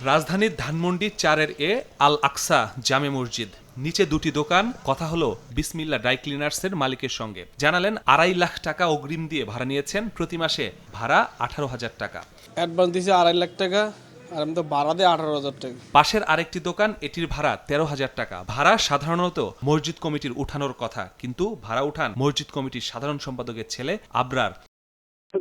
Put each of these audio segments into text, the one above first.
রাজধানীর ধানমন্ডি 4-এর আল আকসা জামে মসজিদ, নিচে দুটি দোকান। কথা হলো বিসমিল্লা ড্রাই ক্লিনার্সের মালিকের সঙ্গে। জানালেন 2.5 লাখ টাকা অগ্রিম দিয়ে ভাড়া নিয়েছেন, প্রতি মাসে ভাড়া 18,000 টাকা। অ্যাডভান্স দিয়েছি 2.5 লাখ টাকা, আর আমি তো ভাড়া দিই 18,000 টাকা। পাশের আরেকটি দোকান, এটির ভাড়া 13,000 টাকা। ভাড়া সাধারণত মসজিদ কমিটির উঠানোর কথা, কিন্তু ভাড়া উঠান মসজিদ কমিটির সাধারণ সম্পাদকের ছেলে আবরার।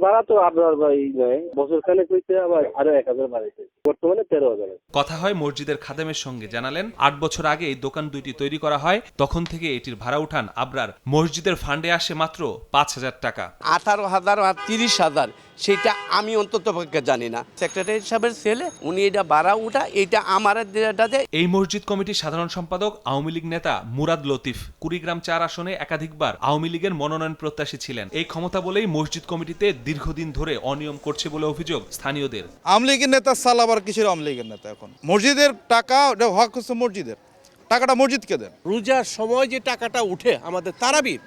ভাড়া তো আপনার ভাই নয়, বছর খানেক হইতে আবার আরো 1,000 বাড়াইছে, বর্তমানে 13,000। কথা হয় মসজিদের খাদেমের সঙ্গে। জানালেন 8 বছর আগে এই দোকান দুইটি তৈরি করা হয়, তখন থেকে এটির ভাড়া উঠান আবরার। মসজিদের ফান্ডে আসে মাত্র 5,000 টাকা। 18,000 আর 30,000 সেটা আমি অন্তত পক্ষে জানি না। সেক্রেটারি সাহেবের ছেলে উনি এটা ভাড়া উঠা, এটা আমার দেয়াটাতে। এই মসজিদ কমিটির সাধারণ সম্পাদক আওয়ামী লীগ নেতা মুরাদ লতিফ কুড়িগ্রাম 4 আসনে একাধিকবার আওয়ামী লীগের মনোনয়ন প্রত্যাশী ছিলেন। এই ক্ষমতা বলেই মসজিদ কমিটিতে দীর্ঘদিন ধরে অনিয়ম করছে বলে অভিযোগ স্থানীয়দের। আওয়ামী লীগের নেতা সাল আবার কিসের আওয়ামী লীগের নেতা? এখন মসজিদের টাকা, ওটা হক হচ্ছে মসজিদের টাকাটা মসজিদকে দেন। রোজার সময় যে টাকাটা উঠে আমাদের তারাবির,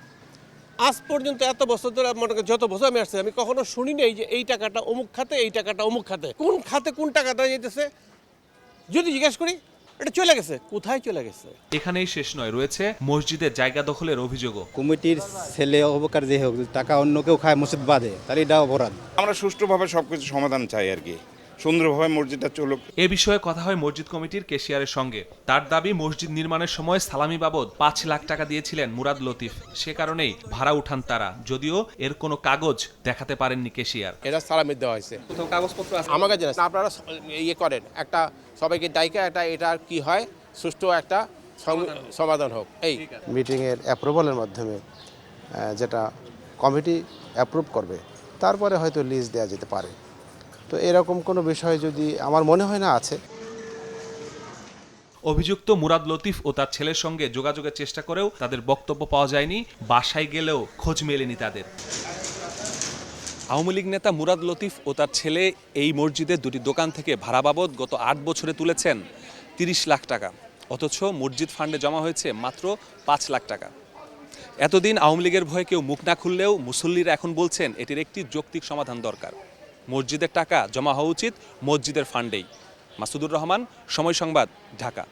আজ পর্যন্ত এত বছর ধরে যত বছর আমি আসছি, আমি কখনো শুনি নাই যে এই টাকাটা অমুক খাতে, এই টাকাটা অমুক খাতে। কোন খাতে কোন টাকাটা যেতেছে যদি জিজ্ঞেস করি, এটা চলে গেছে, কোথায় চলে গেছে। এখানেই শেষ নয়, রয়েছে মসজিদের জায়গা দখলের অভিযোগও। কমিটির ছেলে অবকার যে হোক, টাকা অন্য কেউ খায় মসজিদ বাদে, তাহলে এটা অপরাধ। আমরা সুষ্ঠুভাবে সবকিছু সমাধান চাই আর কি, সুন্দরভাবে মসজিদটা চলুক। এ বিষয়ে কথা হয় মসজিদ কমিটির কেশিয়ারের সঙ্গে। তার দাবি, মসজিদ নির্মাণের সময় সালামি বাবদ 5 লাখ টাকা দিয়েছিলেন মুরাদ লতিফ, সে কারণেই ভাড়া উঠান তারা, যদিও এর কোনো কাগজ দেখাতে পারেননি কেশিয়ার। এটা সালামি দেওয়া হয়েছে, কাগজপত্র আছে আমার কাছে। আপনারা ইয়ে করেন, একটা সবাইকে ডাইকা একটা এটা কি হয় সুষ্ঠু একটা সমাধান হোক। এই মিটিংয়ের অ্যাপ্রুভালের মাধ্যমে যেটা কমিটি অ্যাপ্রুভ করবে, তারপরে হয়তো লিজ দেওয়া যেতে পারে। তো এরকম কোনো বিষয় যদি আমার মনে হয় না আছে। অভিযুক্ত মুরাদ লতিফ ও তার ছেলের সঙ্গে যোগাযোগের চেষ্টা করেও তাদের বক্তব্য পাওয়া যায়নি, বাসায় গেলেও খোঁজ মেলেনি তাদের। আওয়ামী লীগ নেতা মুরাদ লতিফ ও তার ছেলে এই মসজিদের দুটি দোকান থেকে ভাড়া বাবদ গত 8 বছরে তুলেছেন 30 লাখ টাকা, অথচ মসজিদ ফান্ডে জমা হয়েছে মাত্র 5 লাখ টাকা। এতদিন আওয়ামী লীগের ভয়ে কেউ মুখ না খুললেও মুসল্লিরা এখন বলছেন এটির একটি যৌক্তিক সমাধান দরকার। মসজিদের টাকা জমা হওয়া উচিত মসজিদের ফান্ডেই। মাসুদুর রহমান, সময় সংবাদ, ঢাকা।